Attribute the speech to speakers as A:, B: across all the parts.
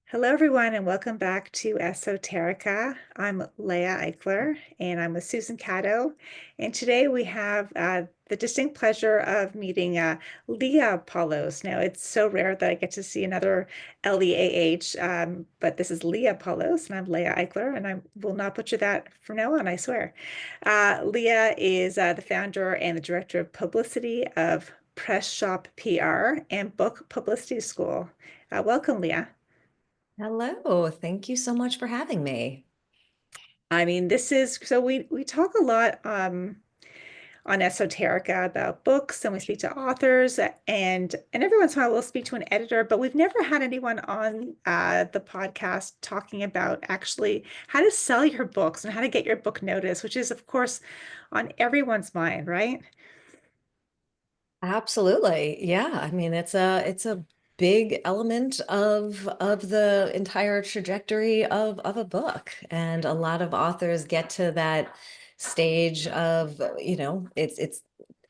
A: Hello, everyone, and welcome back to Esoterica. I'm Leah Eichler, and I'm with Susan Catto. And today we have the distinct pleasure of meeting Leah Paulos. Now, it's so rare that I get to see another Leah, but this is Leah Paulos, and I'm Leah Eichler, and I will not butcher that from now on, I swear. Leah is the founder and the director of publicity of Press Shop PR and Book Publicity School. Welcome, Leah.
B: Hello, thank you so much for having me.
A: I mean, this is so we talk a lot on Esoterica about books and we speak to authors and every once in a while we'll speak to an editor, but we've never had anyone on the podcast talking about actually how to sell your books and how to get your book noticed, which is of course on everyone's mind, right?
B: Absolutely. Yeah, I mean it's a big element of the entire trajectory of a book. And a lot of authors get to that stage of, it's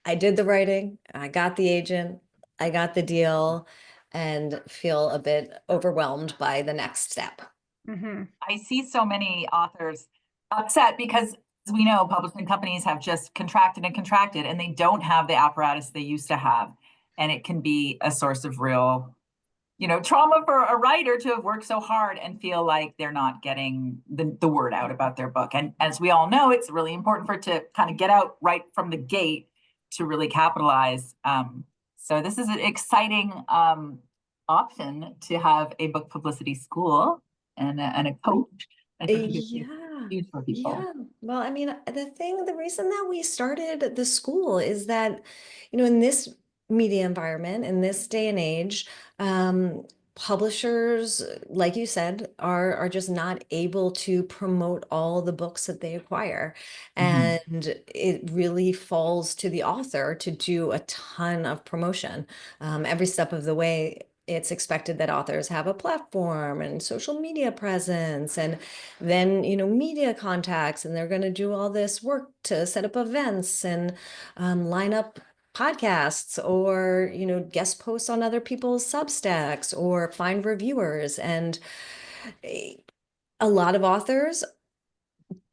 B: I did the writing, I got the agent, I got the deal, and feel a bit overwhelmed by the next step.
A: Hmm.
C: I see so many authors upset because, as we know, publishing companies have just contracted and contracted, and they don't have the apparatus they used to have. And it can be a source of real, trauma for a writer to have worked so hard and feel like they're not getting the word out about their book. And as we all know, it's really important for it to kind of get out right from the gate to really capitalize. So this is an exciting option to have a book publicity school and a coach. I think it's
B: Yeah,
C: huge for people.
B: yeah. Well, I mean, the reason that we started the school is that, in this media environment, in this day and age, publishers, like you said, are just not able to promote all the books that they acquire.
C: Mhm.
B: And it really falls to the author to do a ton of promotion, every step of the way. It's expected that authors have a platform and social media presence and then media contacts, and they're going to do all this work to set up events and line up podcasts or guest posts on other people's substacks or find reviewers. And eh, a lot of authors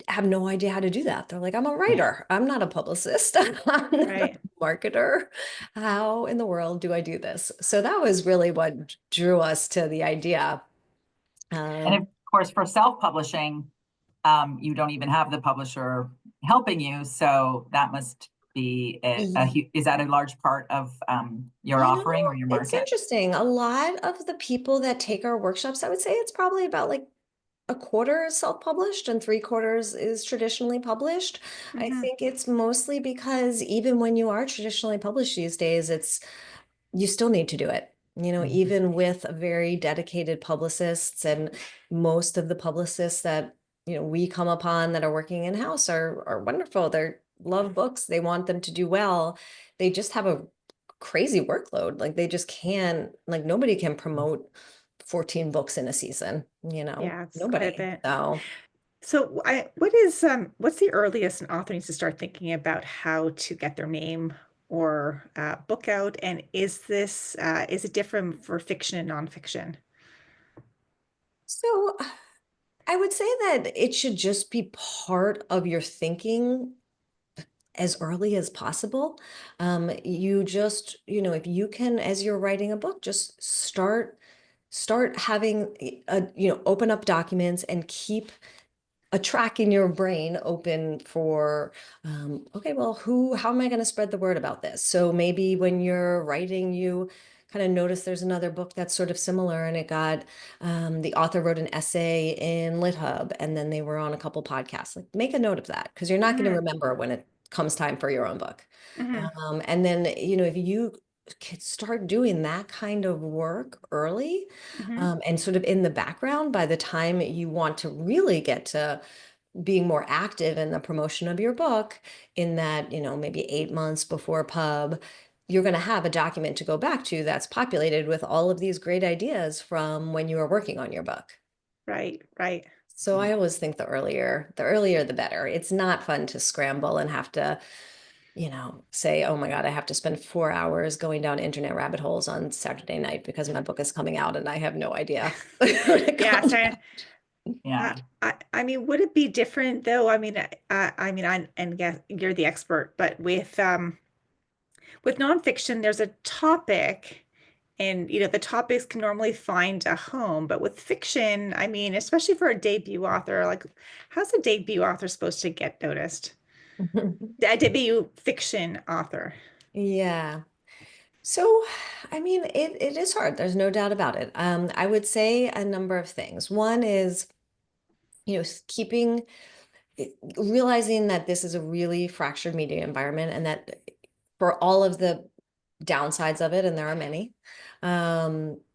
B: have no idea how to do that. They're like, I'm a
C: Yeah.
B: writer, I'm not a publicist, I'm not a
A: Right.
B: marketer. How in the world do I do this? So that was really what drew us to the idea.
C: And
B: um,
C: of course, for self-publishing, you don't even have the publisher helping you. So that must be is that a large part of your offering or your
B: It's
C: market?
B: interesting. A lot of the people that take our workshops, I would say it's probably about like a quarter is self-published and three-quarters is traditionally published. I
A: Hmm.
B: think it's mostly because even when you are traditionally published these days, you still need to do it.
C: Mhm.
B: Even with very dedicated publicists, and most of the publicists that we come upon that are working in-house are wonderful. They love books. They want them to do well. They just have a crazy workload. Like they just can't, like nobody can promote 14 books in a season,
A: Yeah, it's quite a
B: nobody.
A: bit.
B: So
A: So what's the earliest an author needs to start thinking about how to get their name or book out? And is it different for fiction and nonfiction?
B: so I would say that it should just be part of your thinking as early as possible. You just, if you can, as you're writing a book, just start having open up documents and keep a track in your brain open for, okay, well, how am I going to spread the word about this? So maybe when you're writing, you kind of notice there's another book that's sort of similar, and the author wrote an essay in LitHub, and then they were on a couple podcasts. Like, make a note of that because you're not going to
A: Hmm.
B: remember when it comes time for your own book.
A: Hmm.
B: And then, if you could start doing that kind of work early,
A: Hmm.
B: and sort of in the background, by the time you want to really get to being more active in the promotion of your book, in that, maybe 8 months before pub, you're going to have a document to go back to that's populated with all of these great ideas from when you were working on your book.
A: Right, right.
B: So I always think the earlier the better. It's not fun to scramble and have to say, oh my God, I have to spend 4 hours going down internet rabbit holes on Saturday night because my book is coming out and I have no idea.
A: Yeah, so
C: Yeah.
A: I mean, would it be different though? I mean, and guess you're the expert, but with nonfiction, there's a topic, and the topics can normally find a home. But with fiction, I mean, especially for a debut author, like how's a debut author supposed to get noticed? A debut fiction author.
B: Yeah. So, I mean, it is hard. There's no doubt about it. I would say a number of things. One is, keeping realizing that this is a really fractured media environment and that for all of the downsides of it, and there are many,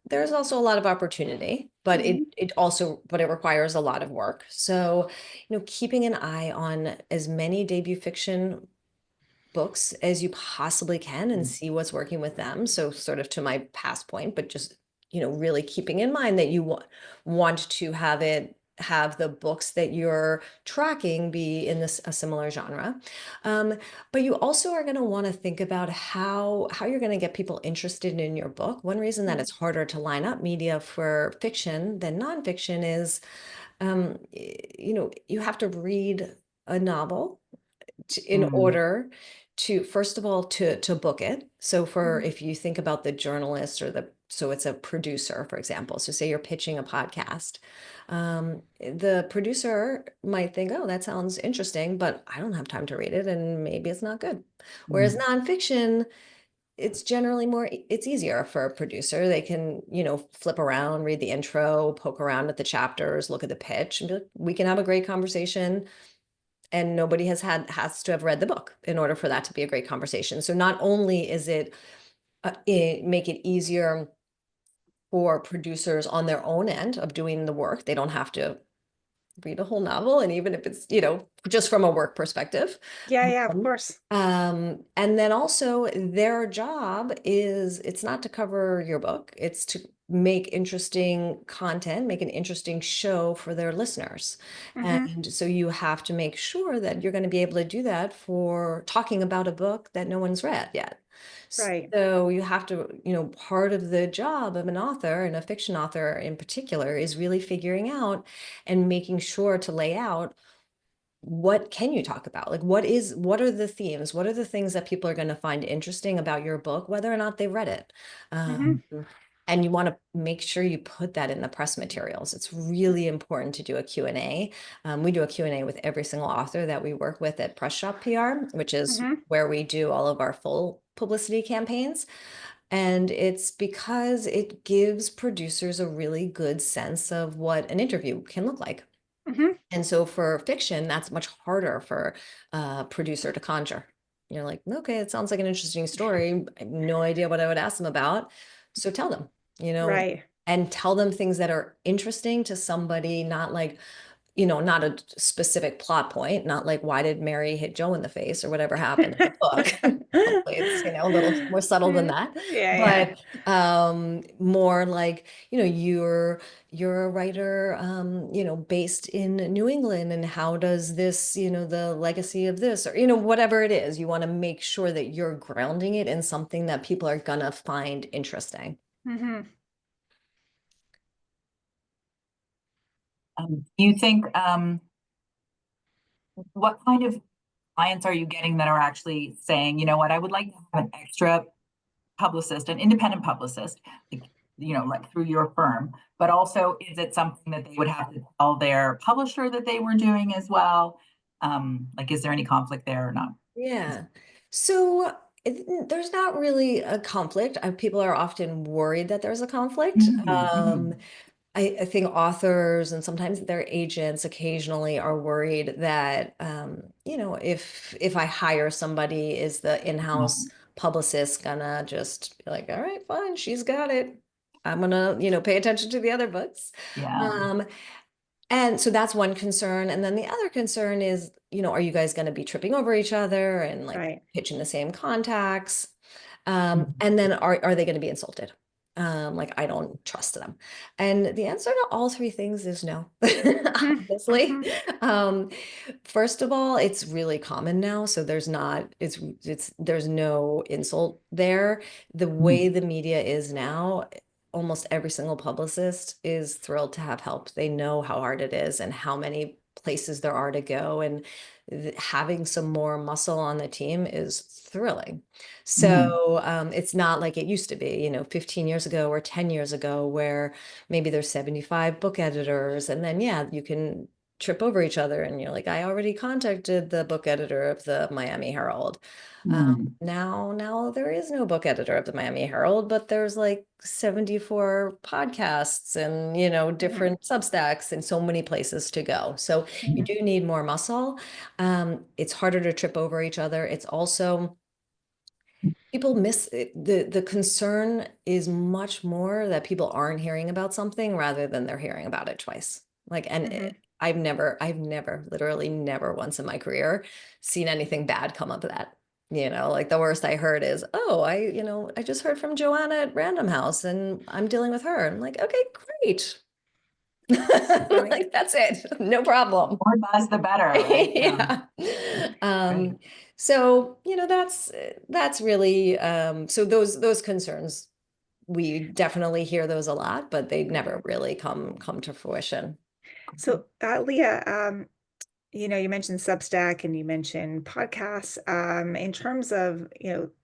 B: there's also a lot of opportunity, but
A: Mhm.
B: it requires a lot of work. So, keeping an eye on as many debut fiction books as you possibly can and see what's working with them. So sort of to my past point, but just, really keeping in mind that you want to have the books that you're tracking be in a similar genre. But you also are going to want to think about how you're going to get people interested in your book. One reason that it's harder to line up media for fiction than nonfiction is, you have to read a novel in
C: Mm.
B: order to, first of all, to book it. So
A: Mhm.
B: if you think about the journalist so it's a producer, for example. So say you're pitching a podcast. The producer might think, oh, that sounds interesting, but I don't have time to read it and maybe it's not good. Whereas
C: Mm.
B: nonfiction, it's generally it's easier for a producer. They can, flip around, read the intro, poke around at the chapters, look at the pitch, and be like, we can have a great conversation, and nobody has to have read the book in order for that to be a great conversation. So not only is it make it easier for producers on their own end of doing the work, they don't have to read a whole novel, and even if it's, just from a work perspective.
A: Yeah, yeah, of
B: um,
A: course.
B: and then also their job is, it's not to cover your book, it's to make interesting content, make an interesting show for their listeners.
A: Hmm.
B: And so you have to make sure that you're going to be able to do that for talking about a book that no one's read yet.
A: Right.
B: So you have to, part of the job of an author, and a fiction author in particular, is really figuring out and making sure to lay out, what can you talk about? Like, what are the themes? What are the things that people are going to find interesting about your book, whether or not they've read it?
A: Hmm.
B: And you want to make sure you put that in the press materials. It's really important to do a Q&A. We do a Q&A with every single author that we work with at Press Shop PR, which is
A: Hmm.
B: where we do all of our full publicity campaigns. And it's because it gives producers a really good sense of what an interview can look like.
A: Hmm.
B: And so for fiction, that's much harder for a producer to conjure. You're like, okay, it sounds like an interesting story. I have no idea what I would ask them about. So tell them,
A: Right.
B: and tell them things that are interesting to somebody, not like, not a specific plot point, not like, why did Mary hit Joe in the face or whatever happened in the book. Hopefully it's, a little more subtle than that.
A: Yeah, yeah.
B: But more like, you're a writer, based in New England, and how does this, the legacy of this, or, whatever it is, you want to make sure that you're grounding it in something that people are gonna find interesting.
A: Hmm.
C: Do you think, what kind of clients are you getting that are actually saying, you know what, I would like to have an extra publicist, an independent publicist, like, like through your firm, but also is it something that they would have to tell their publisher that they were doing as well? Like, is there any conflict there or not?
B: Yeah. So there's not really a conflict. People are often worried that there's a conflict.
C: Mhm, mhm.
B: I think authors and sometimes their agents occasionally are worried that, if I hire somebody, is the in-house publicist gonna just be like, all right, fine, she's got it. I'm gonna, pay attention to the other books.
C: Yeah.
B: Um, and so that's one concern. And then the other concern is, are you guys going to be tripping over each other and like
A: Right.
B: pitching the same contacts? And then are they going to be insulted? Like I don't trust them. And the answer to all three things is no,
A: Mhm,
B: obviously.
A: mhm,
B: Um, First of all, it's really common now, so there's no insult there. The way the media is now, almost every single publicist is thrilled to have help. They know how hard it is and how many places there are to go, and having some more muscle on the team is thrilling. So it's not like it used to be, 15 years ago or 10 years ago, where maybe there's 75 book editors, and then yeah, you can trip over each other and you're like, I already contacted the book editor of the Miami Herald. Now there is no book editor of the Miami Herald, but there's like 74 podcasts and,
A: mhm,
B: different Substacks and so many places to go. So you
A: mhm,
B: do need more muscle. It's harder to trip over each other. It's also people miss it. The concern is much more that people aren't hearing about something rather than they're hearing about it twice. Like, and
A: mhm.
B: I've never, literally never once in my career seen anything bad come up of that. Like the worst I heard is, oh, I just heard from Joanna at Random House and I'm dealing with her. I'm like, okay, great.
A: Right.
B: Like that's it. No problem.
C: More buzz, the better, right?
B: Yeah.
C: Right.
B: Um, so, that's really so those concerns, we definitely hear those a lot, but they never
A: Mhm.
B: really come to fruition.
A: So, Leah, you mentioned Substack and you mentioned podcasts. In terms of,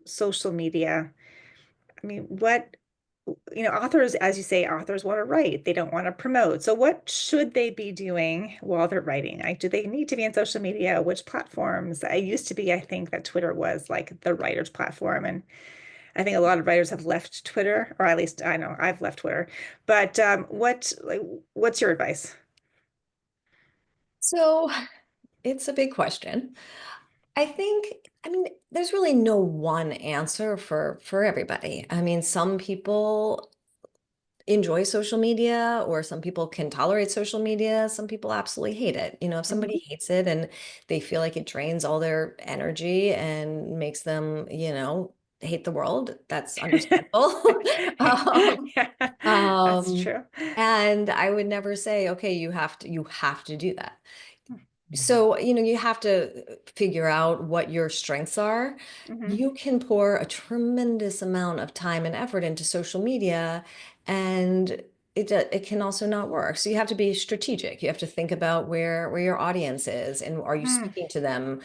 A: social media, I mean, authors, as you say, authors want to write, they don't want to promote. So what should they be doing while they're writing? Like, do they need to be on social media? Which platforms? I used to be, I think that Twitter was like the writer's platform. And I think a lot of writers have left Twitter, or at least I know I've left Twitter. But what's your advice?
B: So it's a big question. I mean, there's really no one answer for everybody. I mean, some people enjoy social media, or some people can tolerate social media. Some people absolutely hate it. If somebody
A: Mhm.
B: hates it and they feel like it drains all their energy and makes them, hate the world, that's understandable. um,
A: Yeah, that's
B: um,
A: true.
B: and I would never say, okay, you have to do that. So, you have to figure out what your strengths are.
A: Hmm.
B: You can pour a tremendous amount of time and effort into social media, and it can also not work. So you have to be strategic. You have to think about where your audience is, and are you
A: Hmm.
B: speaking to them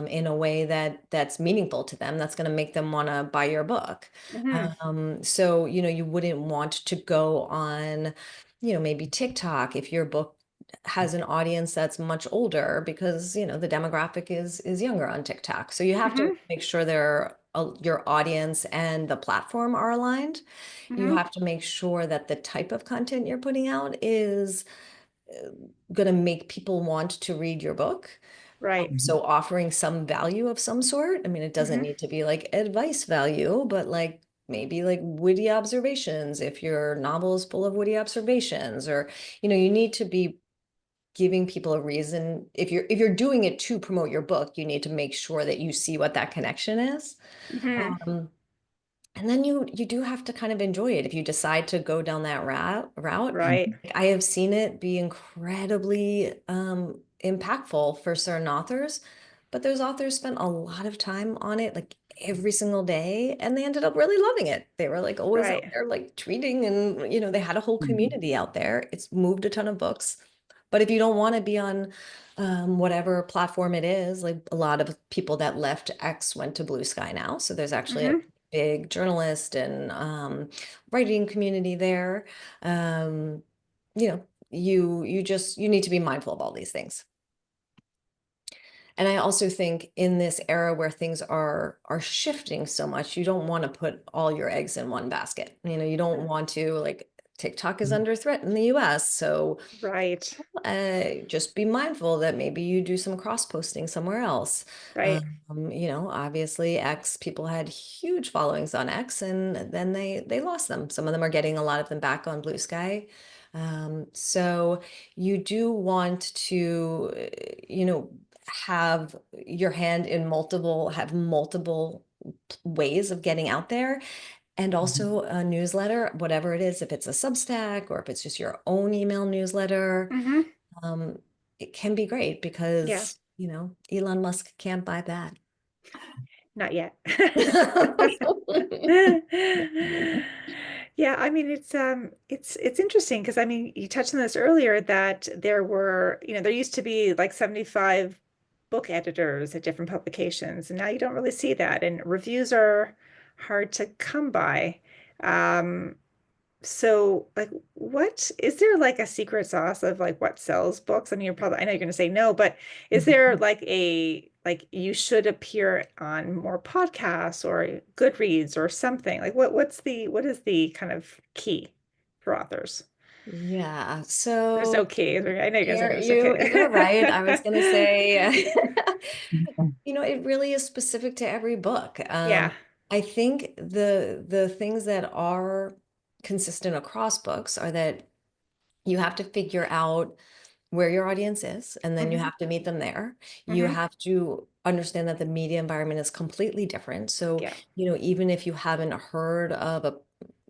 B: in a way that's meaningful to them, that's going to make them want to buy your book.
A: Hmm.
B: So, you wouldn't want to go on, maybe TikTok if your book has an audience that's much older, because the demographic is younger on TikTok. So you have to
A: Hmm.
B: make sure your audience and the platform are aligned. You
A: Hmm.
B: have to make sure that the type of content you're putting out is going to make people want to read your book.
A: Right.
B: So offering some value of some sort. I mean, it doesn't
A: Hmm.
B: need to be like advice value, but like maybe like witty observations if your novel is full of witty observations, or you need to be giving people a reason. If you're doing it to promote your book, you need to make sure that you see what that connection is.
A: Hmm.
B: Um, and then you do have to kind of enjoy it if you decide to go down that route.
A: Right.
B: I have seen it be incredibly impactful for certain authors, but those authors spent a lot of time on it, like every single day, and they ended up really loving it. They were like always out
A: Right.
B: there like tweeting, and they had a whole community out there. It's moved a ton of books. But if you don't want to be on whatever platform it is, like a lot of people that left X went to Blue Sky now. So there's actually a
A: Hmm.
B: big journalist and writing community there. Um, you need to be mindful of all these things. And I also think in this era where things are shifting so much, you don't want to put all your eggs in one basket. You don't want to, like, TikTok is under threat in the US. So
A: Right.
B: just be mindful that maybe you do some cross posting somewhere else.
A: Right.
B: Obviously X, people had huge followings on X, and then they lost them. Some of them are getting a lot of them back on Blue Sky. So you do want to, have your hand in have multiple ways of getting out there. and also a newsletter, whatever it is, if it's a Substack or if it's just your own email newsletter, it can be great
A: Yeah.
B: because, Elon Musk can't buy that.
A: Not yet. Yeah, I mean it's interesting because I mean you touched on this earlier that there used to be like 75 book editors at different publications, and now you don't really see that, and reviews are hard to come by. Um, so like what is there like a secret sauce of like what sells books? I mean, I know you're gonna say no, but is there like you should appear on more podcasts or Goodreads or something? Like what is the kind of key for authors?
B: Yeah,
A: There's no
B: so
A: key. I know you're gonna say there's
B: you're right. I was gonna
A: okay.
B: say, it really is specific to every book.
A: Yeah.
B: I think the things that are consistent across books are that you have to figure out where your audience is, and then you
A: Hmm.
B: have to meet them there. You
A: Hmm.
B: have to understand that the media environment is completely different. So,
A: Yeah.
B: even if you haven't heard of a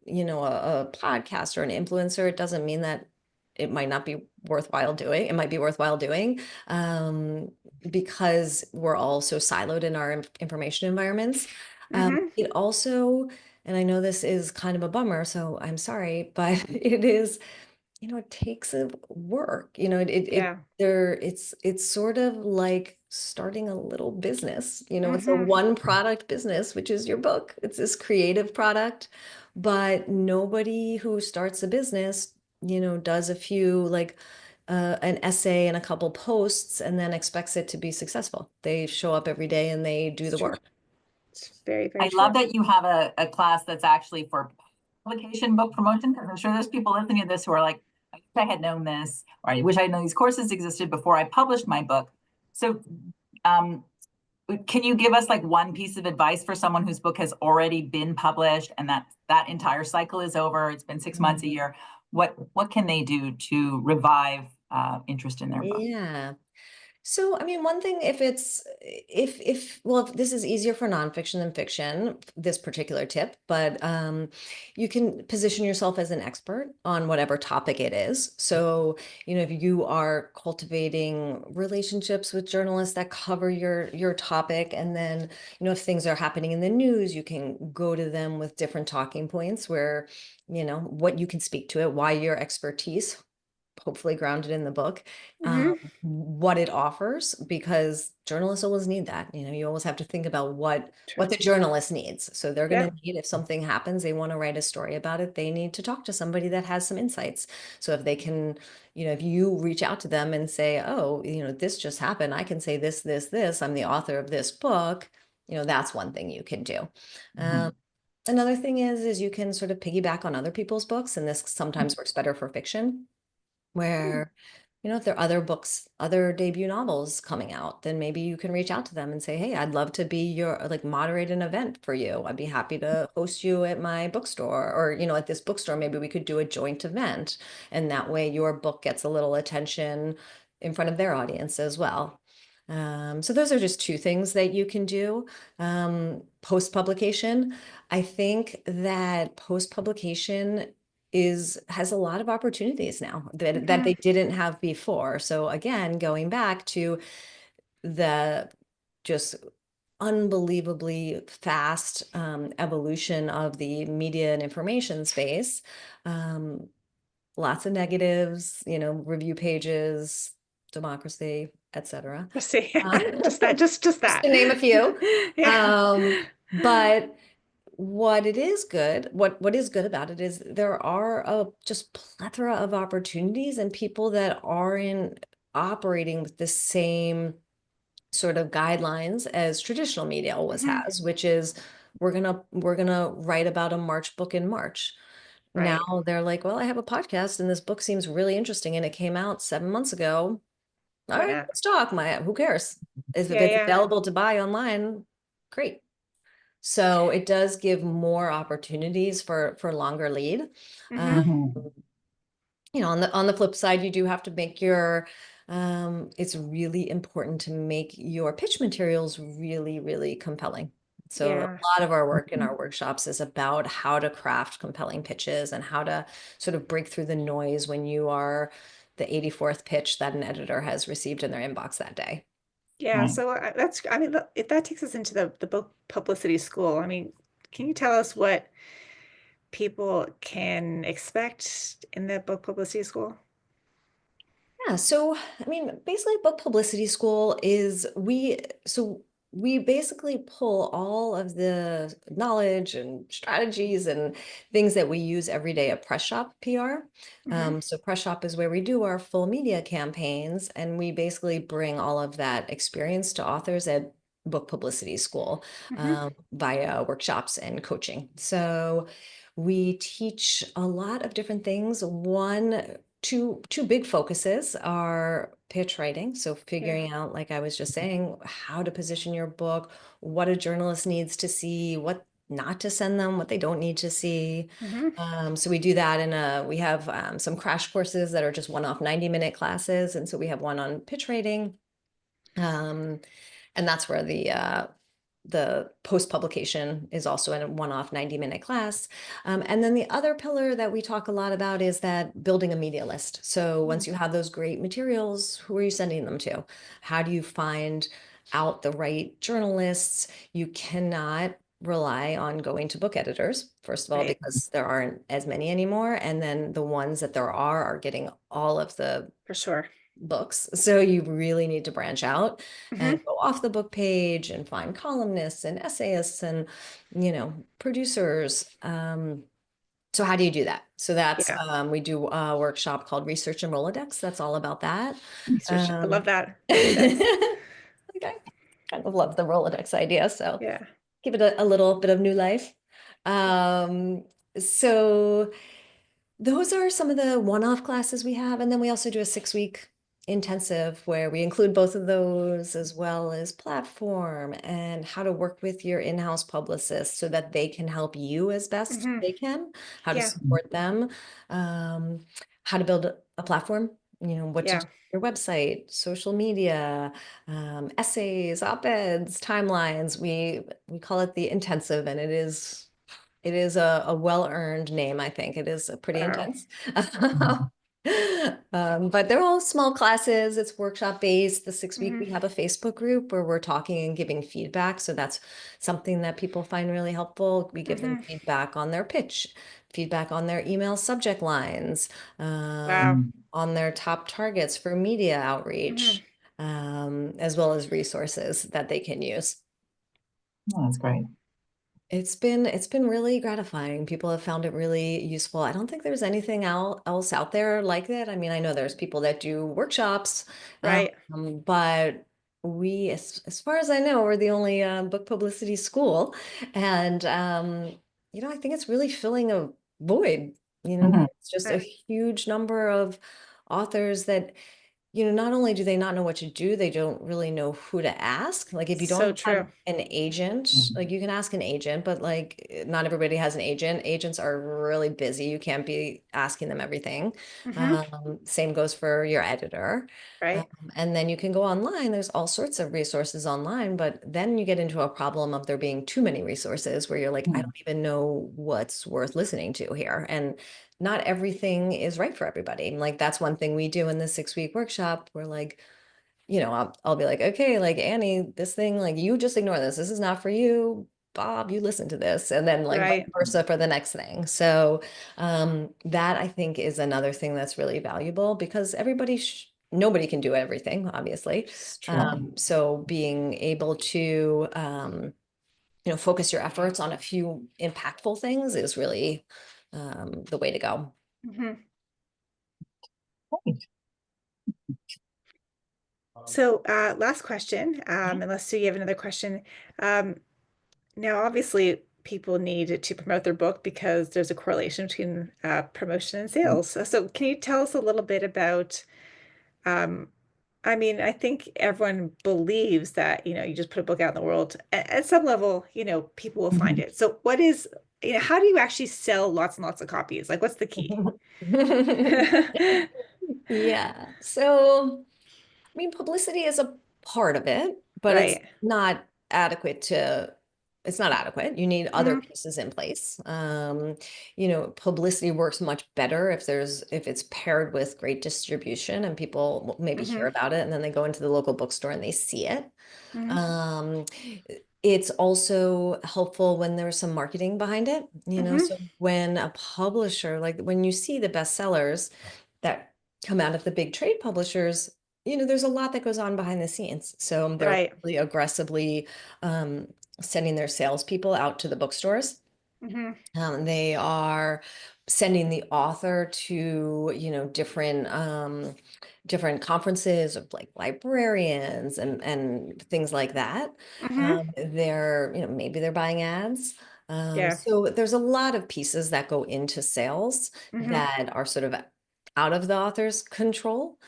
B: podcast or an influencer, it doesn't mean that it might not be worthwhile doing. It might be worthwhile doing, because we're all so siloed in our information environments.
A: Hmm.
B: It also, and I know this is kind of a bummer, so I'm sorry, but it is, it takes a work,
A: Yeah.
B: it's sort of like starting a little business, it's a
A: Hmm.
B: one product business, which is your book. It's this creative product, but nobody who starts a business, does a few like an essay and a couple posts and then expects it to be successful. They show up every day and they do
A: It's
B: the
A: true.
B: work.
A: It's very, very
C: I love
A: true.
C: that you have a class that's actually for publication book promotion, because I'm sure there's people listening to this who are like, I wish I had known this, or I wish I had known these courses existed before I published my book. So um, can you give us like one piece of advice for someone whose book has already been published and that entire cycle is over? It's been 6 months, a year. What can they do to revive interest in their book?
B: Yeah. So, I mean, one thing, if this is easier for nonfiction than fiction, this particular tip, but you can position yourself as an expert on whatever topic it is. So, if you are cultivating relationships with journalists that cover your topic, and then, if things are happening in the news, you can go to them with different talking points where, what you can speak to it, why your expertise, hopefully grounded in the book,
A: Hmm.
B: what it offers, because journalists always need that. You always have to think about what
A: True.
B: the journalist needs. So they're going
A: Yeah.
B: to need, if something happens, they want to write a story about it, they need to talk to somebody that has some insights. So if they can, if you reach out to them and say, oh, this just happened, I can say this, I'm the author of this book, that's one thing you can do.
C: Mhm.
B: Another thing is you can sort of piggyback on other people's books, and this sometimes works better for fiction,
A: Hmm.
B: where, if there are other books, other debut novels coming out, then maybe you can reach out to them and say, hey, I'd love to be like moderate an event for you. I'd be happy to host you at my bookstore, or, at this bookstore, maybe we could do a joint event. And that way your book gets a little attention in front of their audience as well. So those are just two things that you can do. Post-publication, I think that post-publication has a lot of opportunities now that
A: Hmm.
B: they didn't have before. So again, going back to the just unbelievably fast evolution of the media and information space, lots of negatives, review pages, democracy, etc.
A: Let's see.
B: Uh,
A: Just
B: just
A: that.
B: to name a few.
A: Yeah.
B: But what is good about it is there are a just plethora of opportunities and people that are operating with the same sort of guidelines as traditional media always
A: Hmm.
B: has, which is we're gonna write about a March book in March. Now
A: Right.
B: they're like, well, I have a podcast and this book seems really interesting and it came out 7 months ago. All
A: Why
B: right,
A: not?
B: let's talk. Who cares? If
A: Yeah,
B: it's
A: yeah.
B: available to buy online, great. So it does give more opportunities for longer lead.
A: Hmm.
B: Um,
C: Mhm.
B: on the flip side, you do have to make it's really important to make your pitch materials really, really compelling. So
A: Yeah.
B: a lot of our work in our workshops is about how to craft compelling pitches and how to sort of break through the noise when you are the 84th pitch that an editor has received in their inbox that day.
A: Yeah.
C: Right.
A: So that's, I mean, if that takes us into the book publicity school, I mean, can you tell us what people can expect in the book publicity school?
B: Yeah, so I mean, basically, book publicity school is we basically pull all of the knowledge and strategies and things that we use every day at Press Shop PR.
A: Hmm.
B: So Press Shop is where we do our full media campaigns, and we basically bring all of that experience to authors at book publicity school
A: Hmm.
B: via workshops and coaching. So we teach a lot of different things. Two big focuses are pitch writing, so
A: Yeah.
B: figuring out, like I was just saying, how to position your book, what a journalist needs to see, what not to send them, what they don't need to see.
A: Hmm.
B: So we do that we have some crash courses that are just one-off 90-minute classes, and so we have one on pitch writing. And that's where the post publication is also in a one-off 90-minute class. And then the other pillar that we talk a lot about is that building a media list. So once you have those great materials, who are you sending them to? How do you find out the right journalists? You cannot rely on going to book editors, first of all,
A: Right.
B: because there aren't as many anymore. And then the ones that there are getting all of the
A: For sure.
B: books. So you really need to branch out and
A: Hmm.
B: go off the book page and find columnists and essayists and, producers. So how do you do that? So that's
A: Yeah.
B: we do a workshop called Research and Rolodex. That's all about that.
A: Research. I love
B: Um,
A: that. Rolodex.
B: like I kind of love the Rolodex idea. So
A: Yeah.
B: give it a little bit of new life. Um, so those are some of the one-off classes we have. And then we also do a 6-week intensive where we include both of those, as well as platform and how to work with your in-house publicist so that they can help you as best
A: Hmm.
B: they can, how to
A: Yeah.
B: support them, um, how to build a platform, what to do
A: Yeah.
B: with your website, social media, essays, op-eds, timelines. We call it the intensive, and it is a well-earned name, I think. It is pretty
A: Wow.
B: intense. But they're all small classes. It's workshop based. The 6 week,
A: Hmm.
B: we have a Facebook group where we're talking and giving feedback. So that's something that people find really helpful. We give them
A: Hmm.
B: feedback on their pitch, feedback on their email subject lines,
A: Wow.
B: on their top targets for media
A: Hmm.
B: outreach, as well as resources that they can use.
C: Oh, that's great.
B: It's been really gratifying. People have found it really useful. I don't think there's anything else out there like that. I mean, I know there's people that do workshops,
A: Right.
B: but as far as I know, we're the only book publicity school, and I think it's really filling a void.
C: Mhm.
B: It's just a
A: Uh,
B: huge number of authors that not only do they not know what to do, they don't really know who to ask. Like if you
A: so
B: don't have
A: true.
B: an agent, like you can ask an agent, but like not everybody has an agent. Agents are really busy. You can't be asking them everything.
A: Hmm.
B: Same goes for your editor. Um,
A: Right.
B: and then you can go online. There's all sorts of resources online, but then you get into a problem of there being too many resources where you're like, I don't even know what's worth listening to here. And not everything is right for everybody. Like that's one thing we do in the 6-week workshop. We're like, I'll be like, okay, like Annie, this thing, like you just ignore this. This is not for you. Bob, you listen to this. And then like vice
A: Right.
B: versa for the next thing. So that I think is another thing that's really valuable because nobody can do everything, obviously.
A: It's true.
B: So being able to focus your efforts on a few impactful things is really the way to go.
A: Hmm.
C: Great.
A: So, last question, unless you have another question. Um, Now, obviously, people need to promote their book because there's a correlation between promotion and sales. So, can you tell us a little bit about, um, I mean, I think everyone believes that, you just put a book out in the world. At some level, people will find it. So, how do you actually sell lots and lots of copies? Like, what's the key?
B: Yeah. So, I mean, publicity is a part of it, but it's
A: Right.
B: not adequate to it's not adequate. You need other
A: Mhm.
B: pieces in place. Publicity works much better if it's paired with great distribution and people maybe hear
A: Mhm.
B: about it and then they go into the local bookstore and they see it.
A: Mhm.
B: Um, it's also helpful when there's some marketing behind it,
A: Mhm.
B: so when a publisher, like when you see the bestsellers that come out of the big trade publishers, there's a lot that goes on behind the scenes. So they're
A: Right.
B: really aggressively um, sending their salespeople out to the bookstores.
A: Mhm.
B: They are sending the author to, different conferences of like librarians and things like that.
A: Mhm.
B: Maybe they're buying ads.
A: Yeah.
B: So there's a lot of pieces that go into sales
A: Mhm.
B: that are sort of out of the author's control.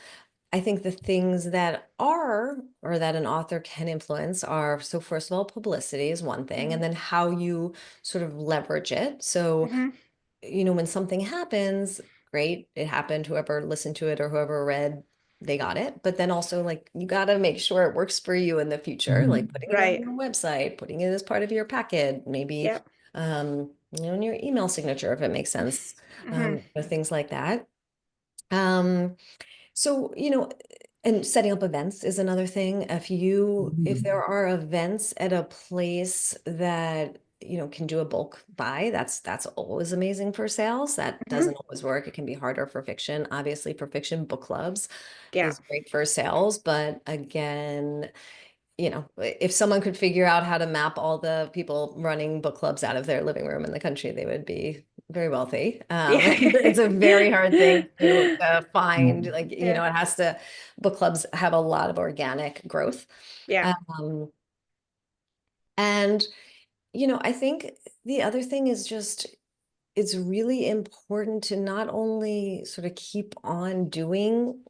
B: I think the things that are, or that an author can influence are, so first of all, publicity is one thing, and
A: Mhm.
B: then how you sort of leverage it. So,
A: Mhm.
B: when something happens, great, it happened, whoever listened to it or whoever read, they got it. But then also, like, you got to make sure it works for you in the future, like putting it on
A: Right.
B: your website, putting it as part of your packet, maybe,
A: Yep.
B: in your email signature, if it makes sense,
A: Mhm.
B: things like that. Um, so, and setting up events is another thing. If there are events at a place that, can do a bulk buy, that's always amazing for sales. That
A: Mhm.
B: doesn't always work. It can be harder for fiction. Obviously, for fiction, book clubs
A: Yeah.
B: is great for sales. But again, if someone could figure out how to map all the people running book clubs out of their living room in the country, they would be very wealthy. It's a very hard thing to find. Like,
A: Yeah.
B: book clubs have a lot of organic growth.
A: Yeah.
B: Um, and, I think the other thing is just, it's really important to not only sort of keep on doing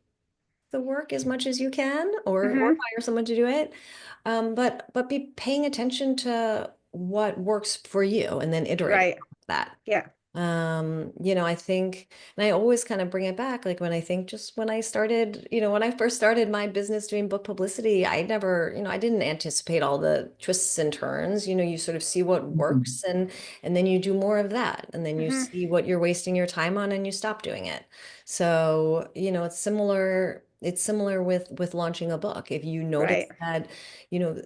B: the work as much as you can, or
A: Mhm.
B: hire someone to do it, but be paying attention to what works for you and then iterating
A: Right.
B: on that.
A: Yeah.
B: I think, and I always kind of bring it back, like when I think just when I started, when I first started my business doing book publicity, I never, I didn't anticipate all the twists and turns. You sort of see what works, and then you do more of that, and then you
A: Mhm.
B: see what you're wasting your time on and you stop doing it. So, it's similar with launching a book. If you notice
A: Right.
B: that,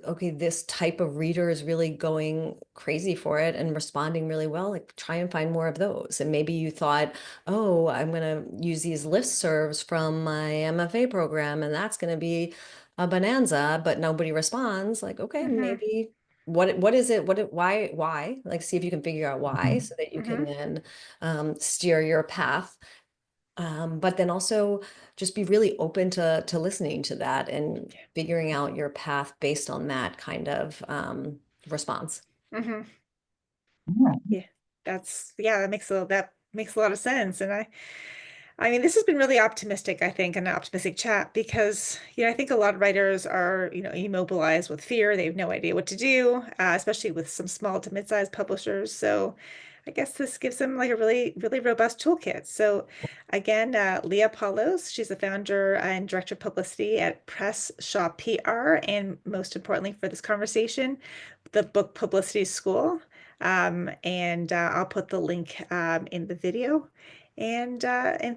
B: okay, this type of reader is really going crazy for it and responding really well, like try and find more of those. And maybe you thought, oh, I'm going to use these listservs from my MFA program, and that's going to be a bonanza, but nobody responds. Like, okay,
A: Mhm.
B: maybe what is it? Why? Like, see if you can figure out why so that you can
A: Mhm.
B: then steer your path. But then also just be really open to listening to that and figuring out your path based on that kind of response.
A: Mhm.
C: Yeah.
A: Yeah. That makes a lot of sense. And I mean, this has been really optimistic, I think, an optimistic chat because, I think a lot of writers are, immobilized with fear. They have no idea what to do, especially with some small to mid-sized publishers. So I guess this gives them like a really, really robust toolkit. So again, Leah Paulos, she's the founder and director of publicity at Press Shop PR, and most importantly for this conversation, the Book Publicity School. And I'll put the link in the video. And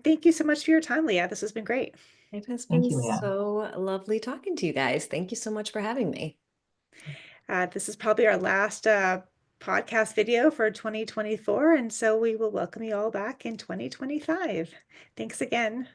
A: thank you so much for your time, Leah. This has been great.
B: It has
C: Thank
B: been
C: you, Leah.
B: so lovely talking to you guys. Thank you so much for having me.
A: This is probably our last podcast video for 2024, and so we will welcome you all back in 2025. Thanks again.